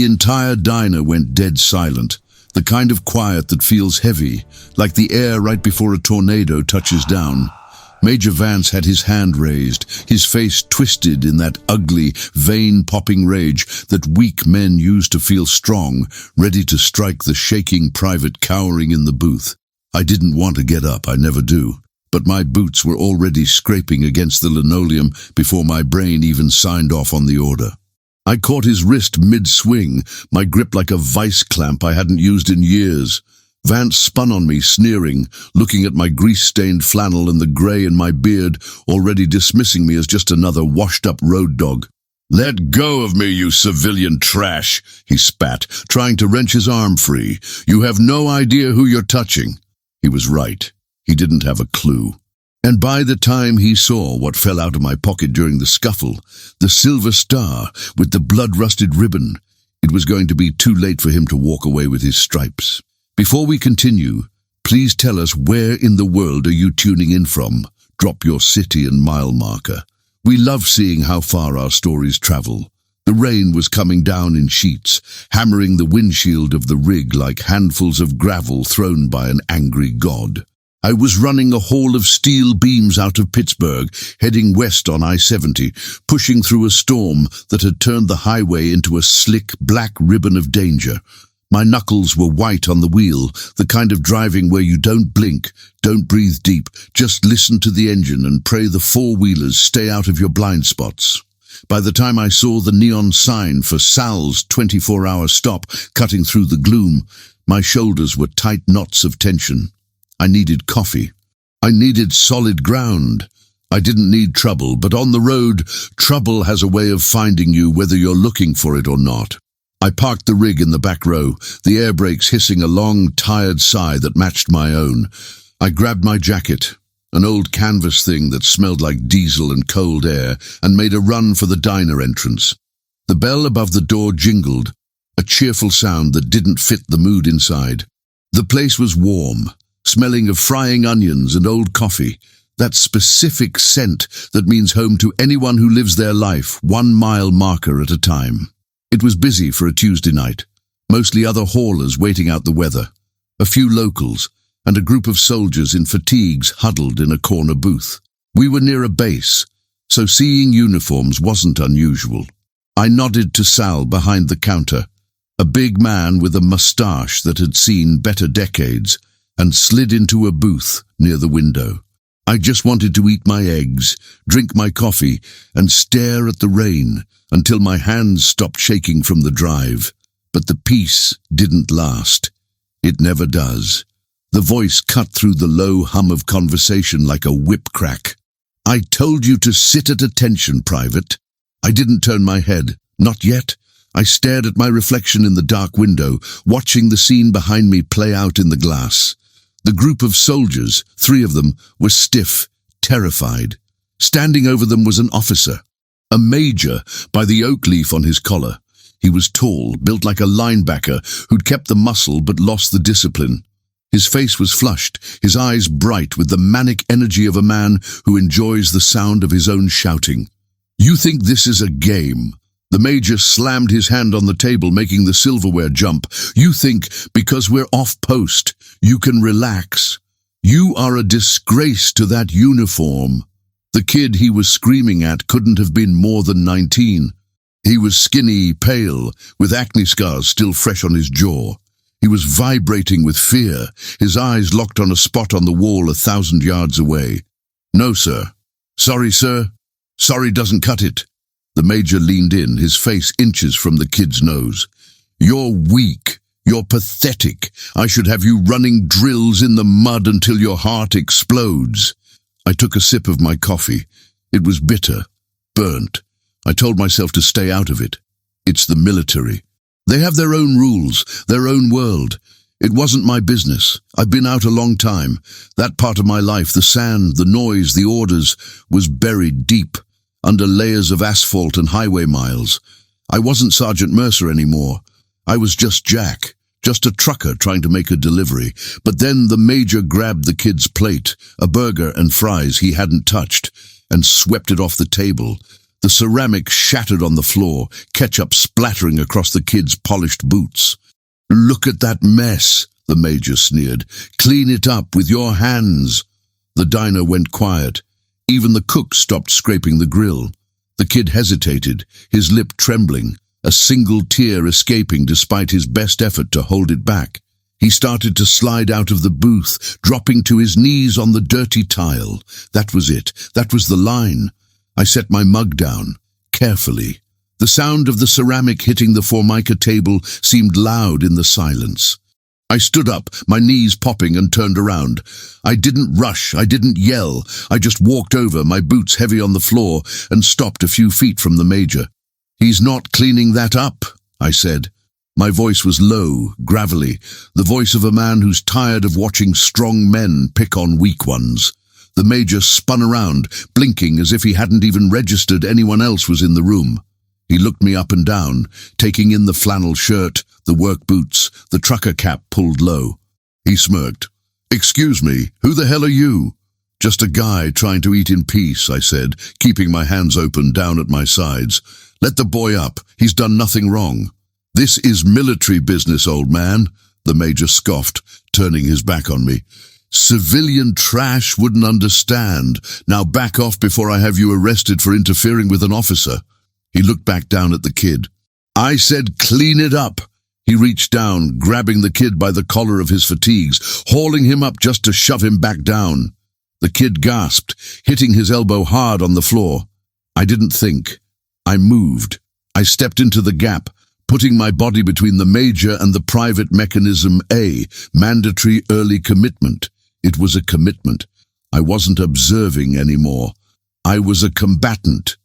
entire diner went dead silent, the kind of quiet that feels heavy, like the air right before a tornado touches down. Major Vance had his hand raised, his face twisted in that ugly, vein-popping rage that weak men use to feel strong, ready to strike the shaking private cowering in the booth. I didn't want to get up, I never do, but my boots were already scraping against the linoleum before my brain even signed off on the order. I caught his wrist mid-swing, my grip like a vice clamp I hadn't used in years. Vance spun on me, sneering, looking at my grease-stained flannel and the grey in my beard, already dismissing me as just another washed-up road dog. "Let go of me, you civilian trash," he spat, trying to wrench his arm free. "You have no idea who you're touching." He was right. He didn't have a clue. And by the time he saw what fell out of my pocket during the scuffle, the silver star with the blood-rusted ribbon, it was going to be too late for him to walk away with his stripes. Before we continue, please tell us where in the world are you tuning in from? Drop your city and mile marker. We love seeing how far our stories travel. The rain was coming down in sheets, hammering the windshield of the rig like handfuls of gravel thrown by an angry god. I was running a haul of steel beams out of Pittsburgh, heading west on I-70, pushing through a storm that had turned the highway into a slick black ribbon of danger. My knuckles were white on the wheel, the kind of driving where you don't blink, don't breathe deep, just listen to the engine and pray the four-wheelers stay out of your blind spots. By the time I saw the neon sign for Sal's 24-hour stop cutting through the gloom, my shoulders were tight knots of tension. I needed coffee. I needed solid ground. I didn't need trouble, but on the road, trouble has a way of finding you whether you're looking for it or not. I parked the rig in the back row, the air brakes hissing a long, tired sigh that matched my own. I grabbed my jacket, an old canvas thing that smelled like diesel and cold air, and made a run for the diner entrance. The bell above the door jingled, a cheerful sound that didn't fit the mood inside. The place was warm, smelling of frying onions and old coffee, that specific scent that means home to anyone who lives their life 1 mile marker at a time. It was busy for a Tuesday night, mostly other haulers waiting out the weather, a few locals, and a group of soldiers in fatigues huddled in a corner booth. We were near a base, so seeing uniforms wasn't unusual. I nodded to Sal behind the counter, a big man with a mustache that had seen better decades, and slid into a booth near the window. I just wanted to eat my eggs, drink my coffee, and stare at the rain until my hands stopped shaking from the drive. But the peace didn't last. It never does. The voice cut through the low hum of conversation like a whip crack. "I told you to sit at attention, Private." I didn't turn my head. Not yet. I stared at my reflection in the dark window, watching the scene behind me play out in the glass. The group of soldiers, 3 of them, were stiff, terrified. Standing over them was an officer, a major by the oak leaf on his collar. He was tall, built like a linebacker who'd kept the muscle but lost the discipline. His face was flushed, his eyes bright with the manic energy of a man who enjoys the sound of his own shouting. "You think this is a game?" The major slammed his hand on the table, making the silverware jump. "You think, because we're off post, you can relax? You are a disgrace to that uniform." The kid he was screaming at couldn't have been more than 19. He was skinny, pale, with acne scars still fresh on his jaw. He was vibrating with fear, his eyes locked on a spot on the wall 1,000 yards away. "No, sir." "Sorry, sir." "Sorry doesn't cut it." The major leaned in, his face inches from the kid's nose. "You're weak. You're pathetic. I should have you running drills in the mud until your heart explodes." I took a sip of my coffee. It was bitter, burnt. I told myself to stay out of it. It's the military. They have their own rules, their own world. It wasn't my business. I've been out a long time. That part of my life, the sand, the noise, the orders, was buried deep, under layers of asphalt and highway miles. I wasn't Sergeant Mercer anymore. I was just Jack, just a trucker trying to make a delivery. But then the major grabbed the kid's plate, a burger and fries he hadn't touched, and swept it off the table. The ceramic shattered on the floor, ketchup splattering across the kid's polished boots. "Look at that mess," the major sneered. "Clean it up with your hands." The diner went quiet. Even the cook stopped scraping the grill. The kid hesitated, his lip trembling, a single tear escaping despite his best effort to hold it back. He started to slide out of the booth, dropping to his knees on the dirty tile. That was it. That was the line. I set my mug down, carefully. The sound of the ceramic hitting the formica table seemed loud in the silence. I stood up, my knees popping, and turned around. I didn't rush, I didn't yell. I just walked over, my boots heavy on the floor, and stopped a few feet from the major. "He's not cleaning that up," I said. My voice was low, gravelly, the voice of a man who's tired of watching strong men pick on weak ones. The major spun around, blinking as if he hadn't even registered anyone else was in the room. He looked me up and down, taking in the flannel shirt, the work boots, the trucker cap pulled low. He smirked. "Excuse me, who the hell are you?" "Just a guy trying to eat in peace," I said, keeping my hands open down at my sides. "Let the boy up. He's done nothing wrong." "This is military business, old man," the major scoffed, turning his back on me. "Civilian trash wouldn't understand. Now back off before I have you arrested for interfering with an officer." He looked back down at the kid. "I said clean it up." He reached down, grabbing the kid by the collar of his fatigues, hauling him up just to shove him back down. The kid gasped, hitting his elbow hard on the floor. I didn't think. I moved. I stepped into the gap, putting my body between the major and the private mechanism A, mandatory early commitment. It was a commitment. I wasn't observing anymore. I was a combatant.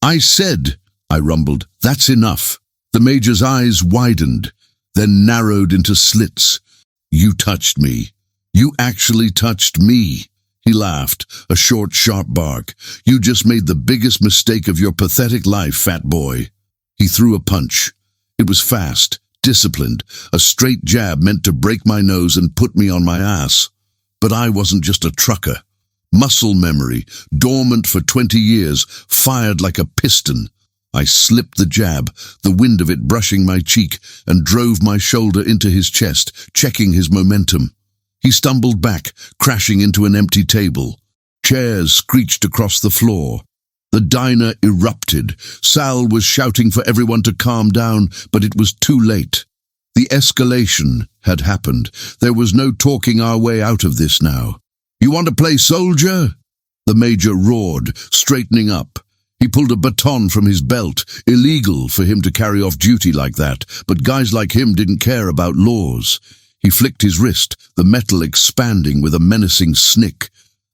"I said," I rumbled, "that's enough." The major's eyes widened, then narrowed into slits. "You touched me. You actually touched me." He laughed, a short, sharp bark. "You just made the biggest mistake of your pathetic life, fat boy." He threw a punch. It was fast, disciplined, a straight jab meant to break my nose and put me on my ass. But I wasn't just a trucker. Muscle memory, dormant for 20 years, fired like a piston. I slipped the jab, the wind of it brushing my cheek, and drove my shoulder into his chest, checking his momentum. He stumbled back, crashing into an empty table. Chairs screeched across the floor. The diner erupted. Sal was shouting for everyone to calm down, but it was too late. The escalation had happened. There was no talking our way out of this now. "You want to play soldier?" The major roared, straightening up. He pulled a baton from his belt. Illegal for him to carry off duty like that, but guys like him didn't care about laws. He flicked his wrist, the metal expanding with a menacing snick.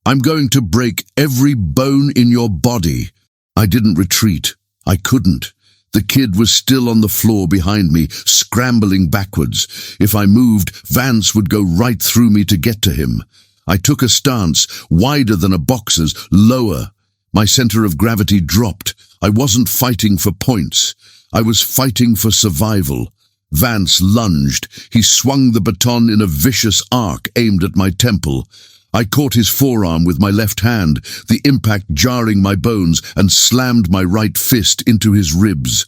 "I'm going to break every bone in your body." I didn't retreat. I couldn't. The kid was still on the floor behind me, scrambling backwards. If I moved, Vance would go right through me to get to him. I took a stance, wider than a boxer's, lower. My center of gravity dropped. I wasn't fighting for points. I was fighting for survival. Vance lunged. He swung the baton in a vicious arc aimed at my temple. I caught his forearm with my left hand, the impact jarring my bones, and slammed my right fist into his ribs.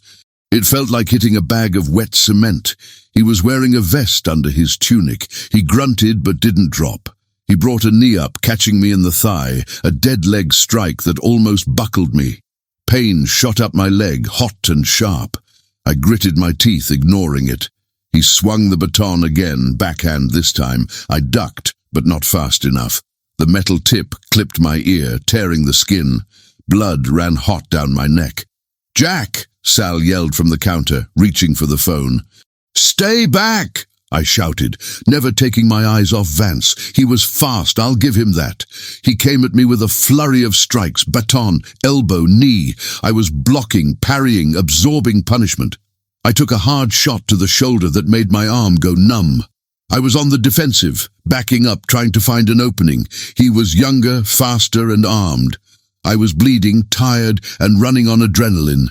It felt like hitting a bag of wet cement. He was wearing a vest under his tunic. He grunted but didn't drop. He brought a knee up, catching me in the thigh, a dead leg strike that almost buckled me. Pain shot up my leg, hot and sharp. I gritted my teeth, ignoring it. He swung the baton again, backhand this time. I ducked, but not fast enough. The metal tip clipped my ear, tearing the skin. Blood ran hot down my neck. "Jack!" Sal yelled from the counter, reaching for the phone. "Stay back!" I shouted, never taking my eyes off Vance. He was fast, I'll give him that. He came at me with a flurry of strikes, baton, elbow, knee. I was blocking, parrying, absorbing punishment. I took a hard shot to the shoulder that made my arm go numb. I was on the defensive, backing up, trying to find an opening. He was younger, faster, and armed. I was bleeding, tired, and running on adrenaline.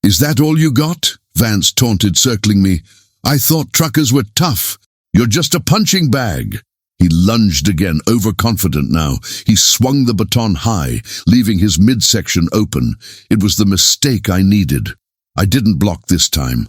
"Is that all you got?" Vance taunted, circling me. "I thought truckers were tough. You're just a punching bag." He lunged again, overconfident now. He swung the baton high, leaving his midsection open. It was the mistake I needed. I didn't block this time.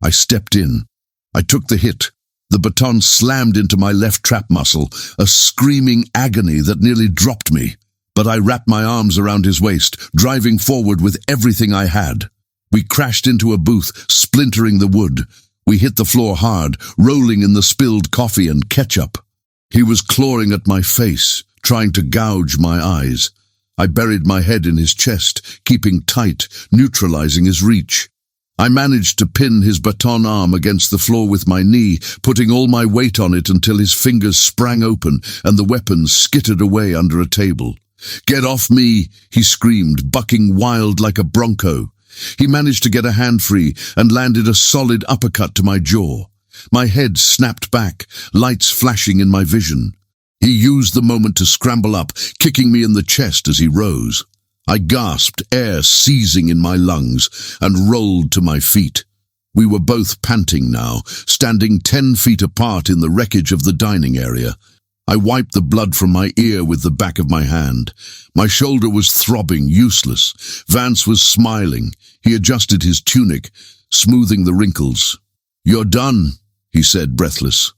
I stepped in. I took the hit. The baton slammed into my left trap muscle, a screaming agony that nearly dropped me. But I wrapped my arms around his waist, driving forward with everything I had. We crashed into a booth, splintering the wood. We hit the floor hard, rolling in the spilled coffee and ketchup. He was clawing at my face, trying to gouge my eyes. I buried my head in his chest, keeping tight, neutralizing his reach. I managed to pin his baton arm against the floor with my knee, putting all my weight on it until his fingers sprang open and the weapon skittered away under a table. "Get off me!" he screamed, bucking wild like a bronco. He managed to get a hand free and landed a solid uppercut to my jaw. My head snapped back, lights flashing in my vision. He used the moment to scramble up, kicking me in the chest as he rose. I gasped, air seizing in my lungs, and rolled to my feet. We were both panting now, standing 10 feet apart in the wreckage of the dining area. I wiped the blood from my ear with the back of my hand. My shoulder was throbbing, useless. Vance was smiling. He adjusted his tunic, smoothing the wrinkles. "You're done," he said, breathless.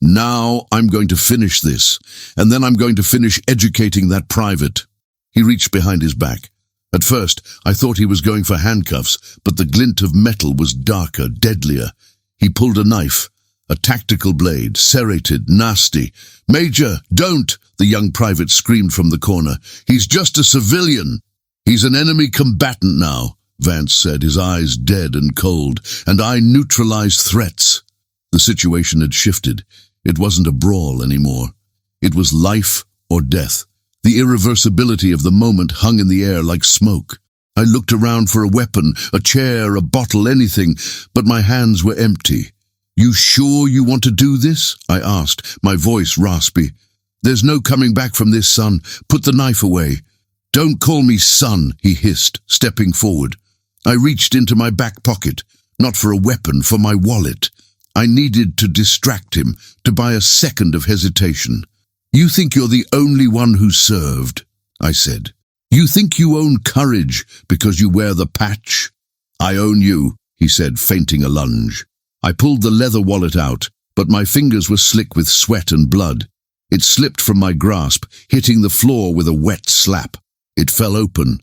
"Now I'm going to finish this, and then I'm going to finish educating that private." He reached behind his back. At first, I thought he was going for handcuffs, but the glint of metal was darker, deadlier. He pulled a knife, a tactical blade, serrated, nasty. "Major, don't!" the young private screamed from the corner. "He's just a civilian." "He's an enemy combatant now," Vance said, his eyes dead and cold, "and I neutralize threats." The situation had shifted. It wasn't a brawl anymore. It was life or death. The irreversibility of the moment hung in the air like smoke. I looked around for a weapon, a chair, a bottle, anything, but my hands were empty. "You sure you want to do this?" I asked, my voice raspy. "There's no coming back from this, son. Put the knife away." "Don't call me son," he hissed, stepping forward. I reached into my back pocket, not for a weapon, for my wallet. I needed to distract him, to buy a second of hesitation. "You think you're the only one who served," I said. "You think you own courage because you wear the patch?" "I own you," he said, feinting a lunge. I pulled the leather wallet out, but my fingers were slick with sweat and blood. It slipped from my grasp, hitting the floor with a wet slap. It fell open.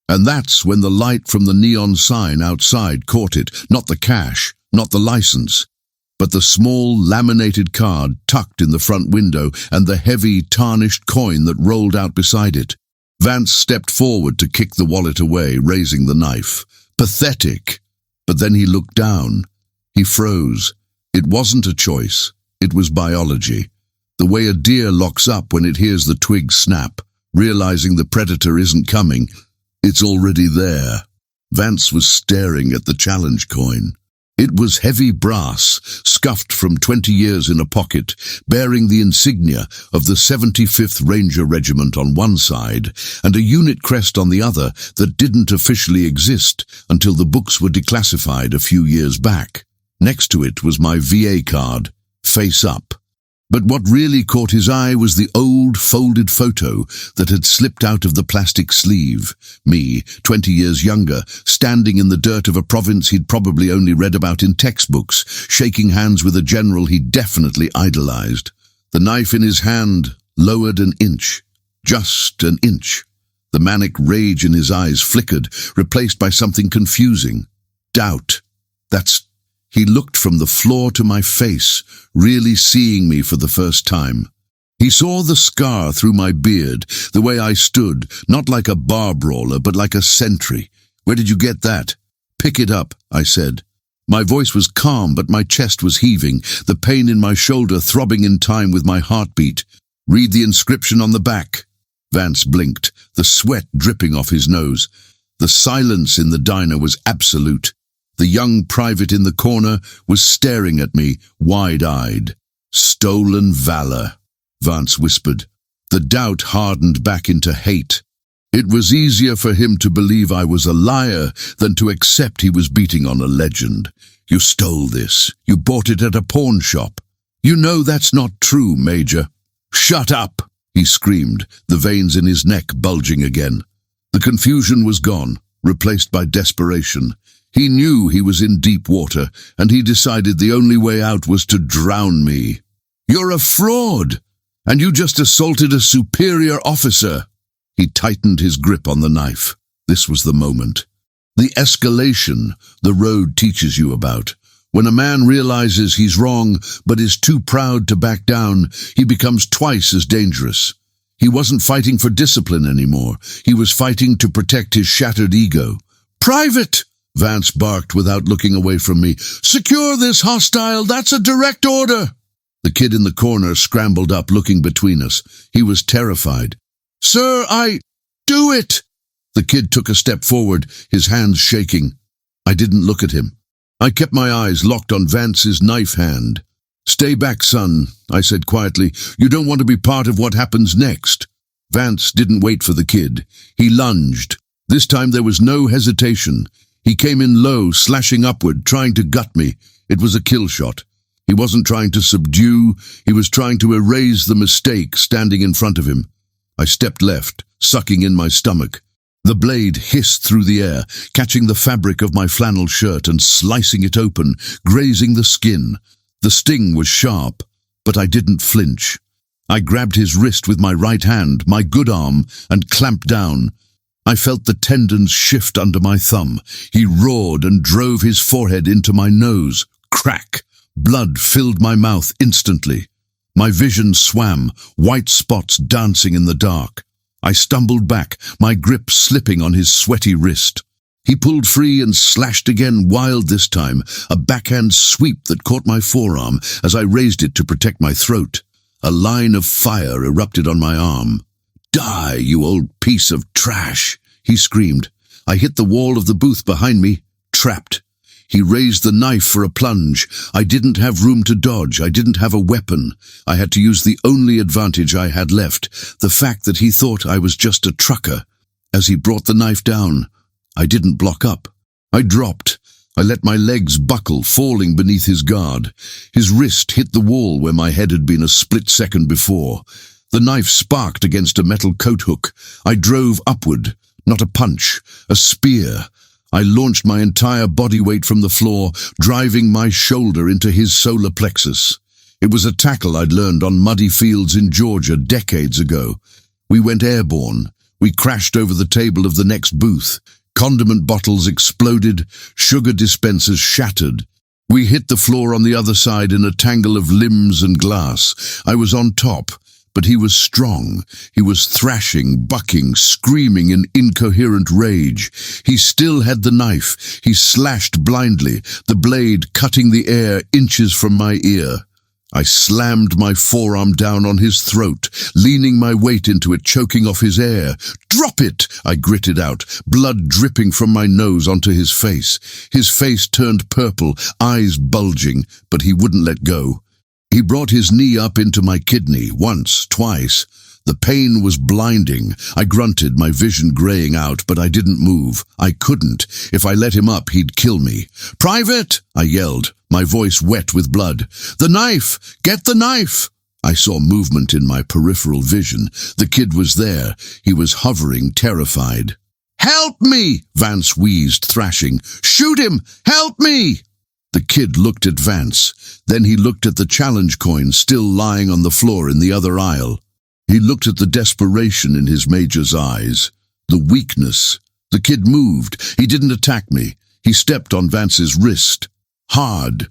And that's when the light from the neon sign outside caught it, not the cash, not the license, but the small laminated card tucked in the front window and the heavy tarnished coin that rolled out beside it. Vance stepped forward to kick the wallet away, raising the knife. Pathetic. But then he looked down. He froze. It wasn't a choice. It was biology. The way a deer locks up when it hears the twig snap, realizing the predator isn't coming. It's already there. Vance was staring at the challenge coin. It was heavy brass, scuffed from 20 years in a pocket, bearing the insignia of the 75th Ranger Regiment on one side and a unit crest on the other that didn't officially exist until the books were declassified a few years back. Next to it was my VA card, face up. But what really caught his eye was the old folded photo that had slipped out of the plastic sleeve. Me, 20 years younger, standing in the dirt of a province he'd probably only read about in textbooks, shaking hands with a general he definitely idolized. The knife in his hand lowered an inch. Just an inch. The manic rage in his eyes flickered, replaced by something confusing. Doubt. He looked from the floor to my face, really seeing me for the first time. He saw the scar through my beard, the way I stood, not like a bar brawler, but like a sentry. "Where did you get that?" "Pick it up," I said. My voice was calm, but my chest was heaving, the pain in my shoulder throbbing in time with my heartbeat. "Read the inscription on the back." Vance blinked, the sweat dripping off his nose. The silence in the diner was absolute. The young private in the corner was staring at me, wide-eyed. "Stolen valor," Vance whispered. The doubt hardened back into hate. It was easier for him to believe I was a liar than to accept he was beating on a legend. "You stole this. You bought it at a pawn shop." "You know that's not true, Major." "Shut up!" he screamed, the veins in his neck bulging again. The confusion was gone, replaced by desperation. He knew he was in deep water, and he decided the only way out was to drown me. "You're a fraud, and you just assaulted a superior officer." He tightened his grip on the knife. This was the moment. The escalation the road teaches you about. When a man realizes he's wrong but is too proud to back down, he becomes twice as dangerous. He wasn't fighting for discipline anymore. He was fighting to protect his shattered ego. "Private!" Vance barked without looking away from me. "Secure this hostile! That's a direct order!" The kid in the corner scrambled up, looking between us. He was terrified. "Sir, do it!" The kid took a step forward, his hands shaking. I didn't look at him. I kept my eyes locked on Vance's knife hand. "Stay back, son," I said quietly. "You don't want to be part of what happens next." Vance didn't wait for the kid. He lunged. This time there was no hesitation. He came in low, slashing upward, trying to gut me. It was a kill shot. He wasn't trying to subdue. He was trying to erase the mistake standing in front of him. I stepped left, sucking in my stomach. The blade hissed through the air, catching the fabric of my flannel shirt and slicing it open, grazing the skin. The sting was sharp, but I didn't flinch. I grabbed his wrist with my right hand, my good arm, and clamped down. I felt the tendons shift under my thumb. He roared and drove his forehead into my nose. Crack! Blood filled my mouth instantly. My vision swam, white spots dancing in the dark. I stumbled back, my grip slipping on his sweaty wrist. He pulled free and slashed again, wild this time, a backhand sweep that caught my forearm as I raised it to protect my throat. A line of fire erupted on my arm. "Die, you old piece of trash!" he screamed. I hit the wall of the booth behind me, trapped. He raised the knife for a plunge. I didn't have room to dodge. I didn't have a weapon. I had to use the only advantage I had left, the fact that he thought I was just a trucker. As he brought the knife down, I didn't block up. I dropped. I let my legs buckle, falling beneath his guard. His wrist hit the wall where my head had been a split second before. The knife sparked against a metal coat hook. I drove upward. Not a punch, a spear. I launched my entire body weight from the floor, driving my shoulder into his solar plexus. It was a tackle I'd learned on muddy fields in Georgia decades ago. We went airborne. We crashed over the table of the next booth. Condiment bottles exploded, sugar dispensers shattered. We hit the floor on the other side in a tangle of limbs and glass. I was on top, but he was strong. He was thrashing, bucking, screaming in incoherent rage. He still had the knife. He slashed blindly, the blade cutting the air inches from my ear. I slammed my forearm down on his throat, leaning my weight into it, choking off his air. "Drop it!" I gritted out, blood dripping from my nose onto his face. His face turned purple, eyes bulging, but he wouldn't let go. He brought his knee up into my kidney, once, twice. The pain was blinding. I grunted, my vision graying out, but I didn't move. I couldn't. If I let him up, he'd kill me. "Private!" I yelled, my voice wet with blood. "The knife! Get the knife!" I saw movement in my peripheral vision. The kid was there. He was hovering, terrified. "Help me!" Vance wheezed, thrashing. "Shoot him! Help me!" The kid looked at Vance. Then he looked at the challenge coin still lying on the floor in the other aisle. He looked at the desperation in his major's eyes, the weakness. The kid moved. He didn't attack me. He stepped on Vance's wrist. Hard.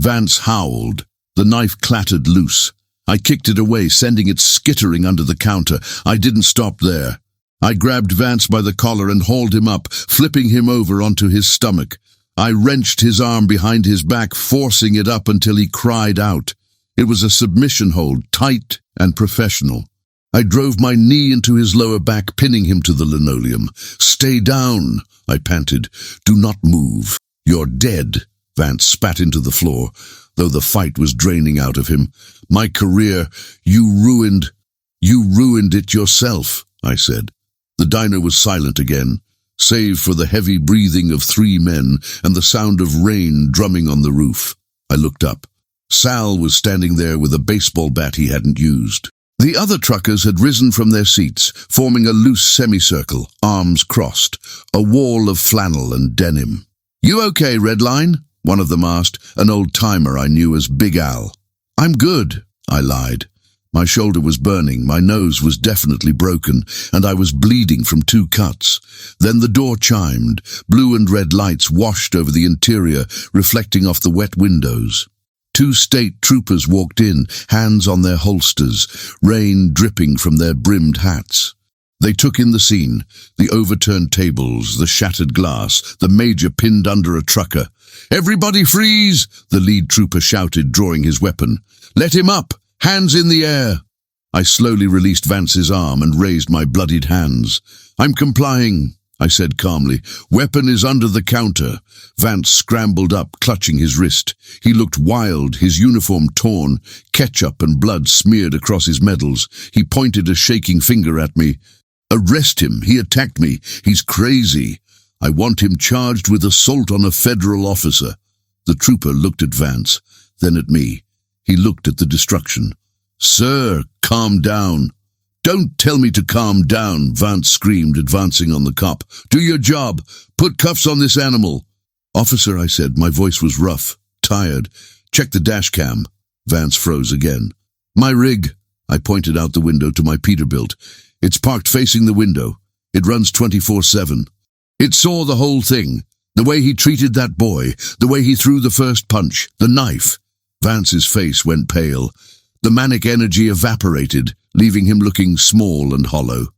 Vance howled. The knife clattered loose. I kicked it away, sending it skittering under the counter. I didn't stop there. I grabbed Vance by the collar and hauled him up, flipping him over onto his stomach. I wrenched his arm behind his back, forcing it up until he cried out. It was a submission hold, tight and professional. I drove my knee into his lower back, pinning him to the linoleum. "Stay down," I panted. "Do not move. You're dead." Vance spat into the floor, though the fight was draining out of him. "My career, you ruined it yourself," I said. The diner was silent again, save for the heavy breathing of 3 men and the sound of rain drumming on the roof. I looked up. Sal was standing there with a baseball bat he hadn't used. The other truckers had risen from their seats, forming a loose semicircle, arms crossed, a wall of flannel and denim. "You okay, Redline?" one of them asked, an old-timer I knew as Big Al. "I'm good," I lied. My shoulder was burning, my nose was definitely broken, and I was bleeding from 2 cuts. Then the door chimed. Blue and red lights washed over the interior, reflecting off the wet windows. 2 state troopers walked in, hands on their holsters, rain dripping from their brimmed hats. They took in the scene, the overturned tables, the shattered glass, the major pinned under a trucker. "Everybody freeze!" the lead trooper shouted, drawing his weapon. "Let him up! Hands in the air!" I slowly released Vance's arm and raised my bloodied hands. "I'm complying," I said calmly. "Weapon is under the counter." Vance scrambled up, clutching his wrist. He looked wild, his uniform torn, ketchup and blood smeared across his medals. He pointed a shaking finger at me. "Arrest him. He attacked me. He's crazy. I want him charged with assault on a federal officer." The trooper looked at Vance, then at me. He looked at the destruction. "Sir, calm down." "Don't tell me to calm down," Vance screamed, advancing on the cop. "Do your job. Put cuffs on this animal." "Officer," I said. My voice was rough, tired. "Check the dashcam." Vance froze again. "My rig." I pointed out the window to my Peterbilt. "It's parked facing the window. It runs 24/7. It saw the whole thing. The way he treated that boy, the way he threw the first punch, the knife." Vance's face went pale. The manic energy evaporated, leaving him looking small and hollow.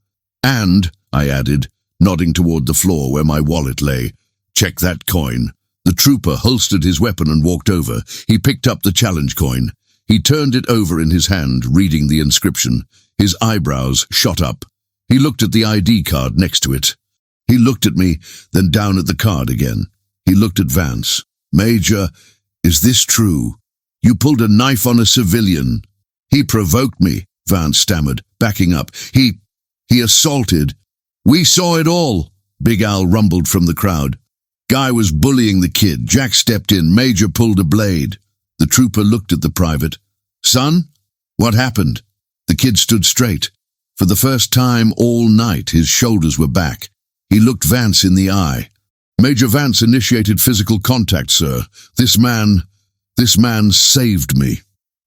"And," I added, nodding toward the floor where my wallet lay, "check that coin." The trooper holstered his weapon and walked over. He picked up the challenge coin. He turned it over in his hand, reading the inscription. His eyebrows shot up. He looked at the ID card next to it. He looked at me, then down at the card again. He looked at Vance. "Major, is this true? You pulled a knife on a civilian." "He provoked me," Vance stammered, backing up. He assaulted." "We saw it all," Big Al rumbled from the crowd. "Guy was bullying the kid. Jack stepped in. Major pulled a blade." The trooper looked at the private. "Son, what happened?" The kid stood straight. For the first time all night, his shoulders were back. He looked Vance in the eye. "Major Vance initiated physical contact, sir. This man saved me."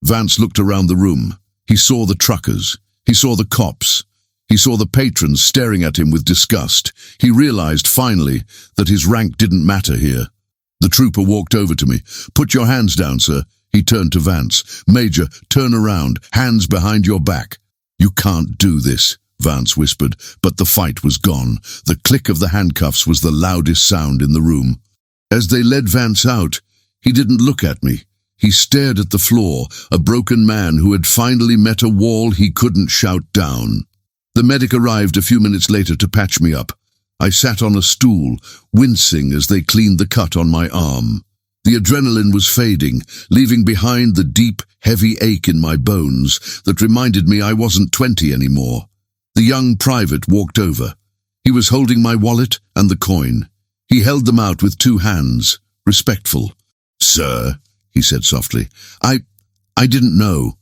Vance looked around the room. He saw the truckers. He saw the cops. He saw the patrons staring at him with disgust. He realized, finally, that his rank didn't matter here. The trooper walked over to me. "Put your hands down, sir." He turned to Vance. "Major, turn around. Hands behind your back." "You can't do this," Vance whispered, but the fight was gone. The click of the handcuffs was the loudest sound in the room. As they led Vance out, he didn't look at me. He stared at the floor, a broken man who had finally met a wall he couldn't shout down. The medic arrived a few minutes later to patch me up. I sat on a stool, wincing as they cleaned the cut on my arm. The adrenaline was fading, leaving behind the deep, heavy ache in my bones that reminded me I wasn't 20 anymore. The young private walked over. He was holding my wallet and the coin. He held them out with 2 hands, respectful. "Sir," he said softly, I didn't know."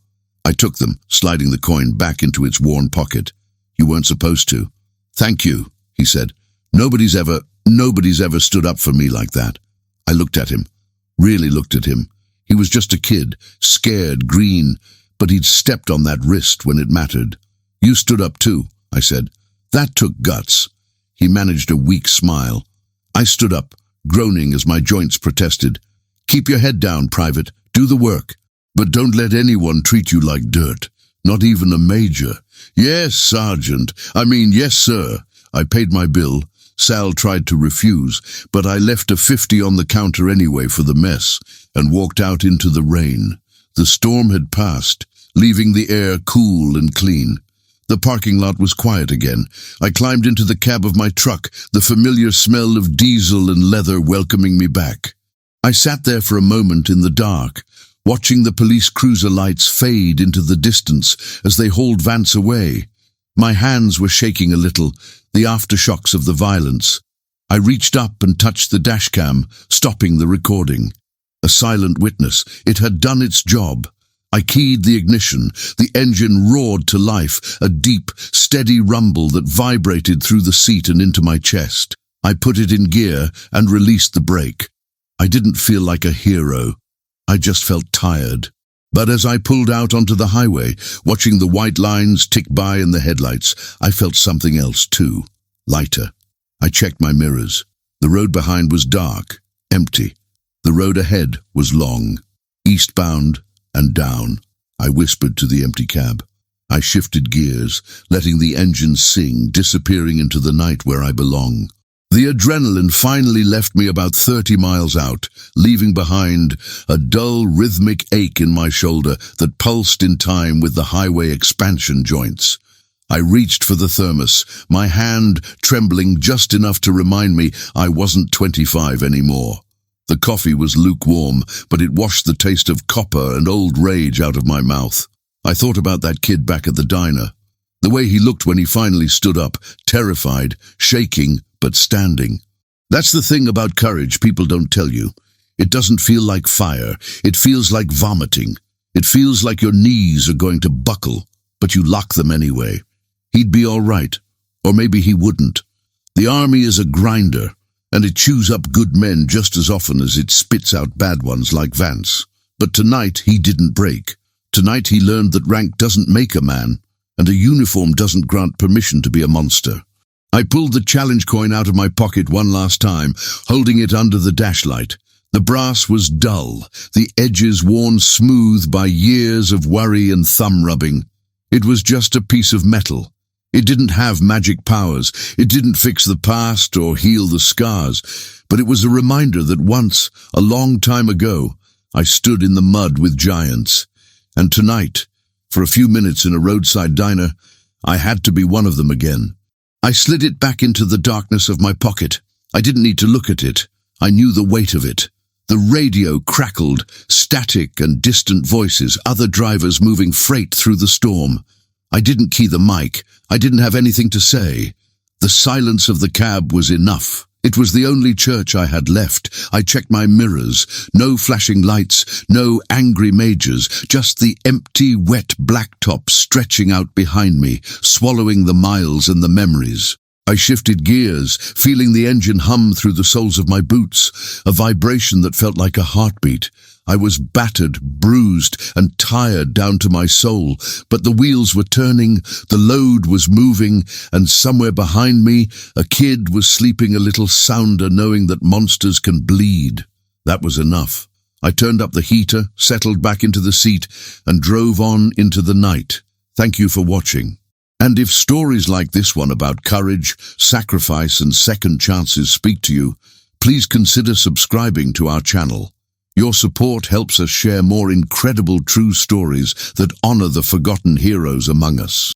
I took them, sliding the coin back into its worn pocket. "You weren't supposed to." "Thank you," he said. Nobody's ever stood up for me like that." I looked at him, really looked at him. He was just a kid, scared, green, but he'd stepped on that wrist when it mattered. "You stood up too," I said. "That took guts." He managed a weak smile. I stood up, groaning as my joints protested. "Keep your head down, Private. Do the work. But don't let anyone treat you like dirt. Not even a major." "Yes, Sergeant. Yes, sir." I paid my bill. Sal tried to refuse, but I left a 50 on the counter anyway for the mess and walked out into the rain. The storm had passed, leaving the air cool and clean. The parking lot was quiet again. I climbed into the cab of my truck, the familiar smell of diesel and leather welcoming me back. I sat there for a moment in the dark, watching the police cruiser lights fade into the distance as they hauled Vance away. My hands were shaking a little, the aftershocks of the violence. I reached up and touched the dashcam, stopping the recording. A silent witness. It had done its job. I keyed the ignition. The engine roared to life, a deep, steady rumble that vibrated through the seat and into my chest. I put it in gear and released the brake. I didn't feel like a hero. I just felt tired. But as I pulled out onto the highway, watching the white lines tick by in the headlights, I felt something else too, lighter. I checked my mirrors. The road behind was dark, empty. The road ahead was long, eastbound and down. I whispered to the empty cab. I shifted gears, letting the engine sing, disappearing into the night where I belong. The adrenaline finally left me about 30 miles out, leaving behind a dull, rhythmic ache in my shoulder that pulsed in time with the highway expansion joints. I reached for the thermos, my hand trembling just enough to remind me I wasn't 25 anymore. The coffee was lukewarm, but it washed the taste of copper and old rage out of my mouth. I thought about that kid back at the diner. The way he looked when he finally stood up, terrified, shaking, but standing. That's the thing about courage people don't tell you. It doesn't feel like fire. It feels like vomiting. It feels like your knees are going to buckle, but you lock them anyway. He'd be all right, or maybe he wouldn't. The army is a grinder, and it chews up good men just as often as it spits out bad ones like Vance. But tonight he didn't break. Tonight he learned that rank doesn't make a man, and a uniform doesn't grant permission to be a monster. I pulled the challenge coin out of my pocket one last time, holding it under the dashlight. The brass was dull, the edges worn smooth by years of worry and thumb rubbing. It was just a piece of metal. It didn't have magic powers. It didn't fix the past or heal the scars. But it was a reminder that once, a long time ago, I stood in the mud with giants. And tonight, for a few minutes in a roadside diner, I had to be one of them again. I slid it back into the darkness of my pocket. I didn't need to look at it. I knew the weight of it. The radio crackled, static and distant voices, other drivers moving freight through the storm. I didn't key the mic. I didn't have anything to say. The silence of the cab was enough. It was the only church I had left. I checked my mirrors. No flashing lights, no angry majors, just the empty, wet blacktop stretching out behind me, swallowing the miles and the memories. I shifted gears, feeling the engine hum through the soles of my boots, a vibration that felt like a heartbeat. I was battered, bruised, and tired down to my soul, but the wheels were turning, the load was moving, and somewhere behind me, a kid was sleeping a little sounder knowing that monsters can bleed. That was enough. I turned up the heater, settled back into the seat, and drove on into the night. Thank you for watching. And if stories like this one about courage, sacrifice, and second chances speak to you, please consider subscribing to our channel. Your support helps us share more incredible true stories that honor the forgotten heroes among us.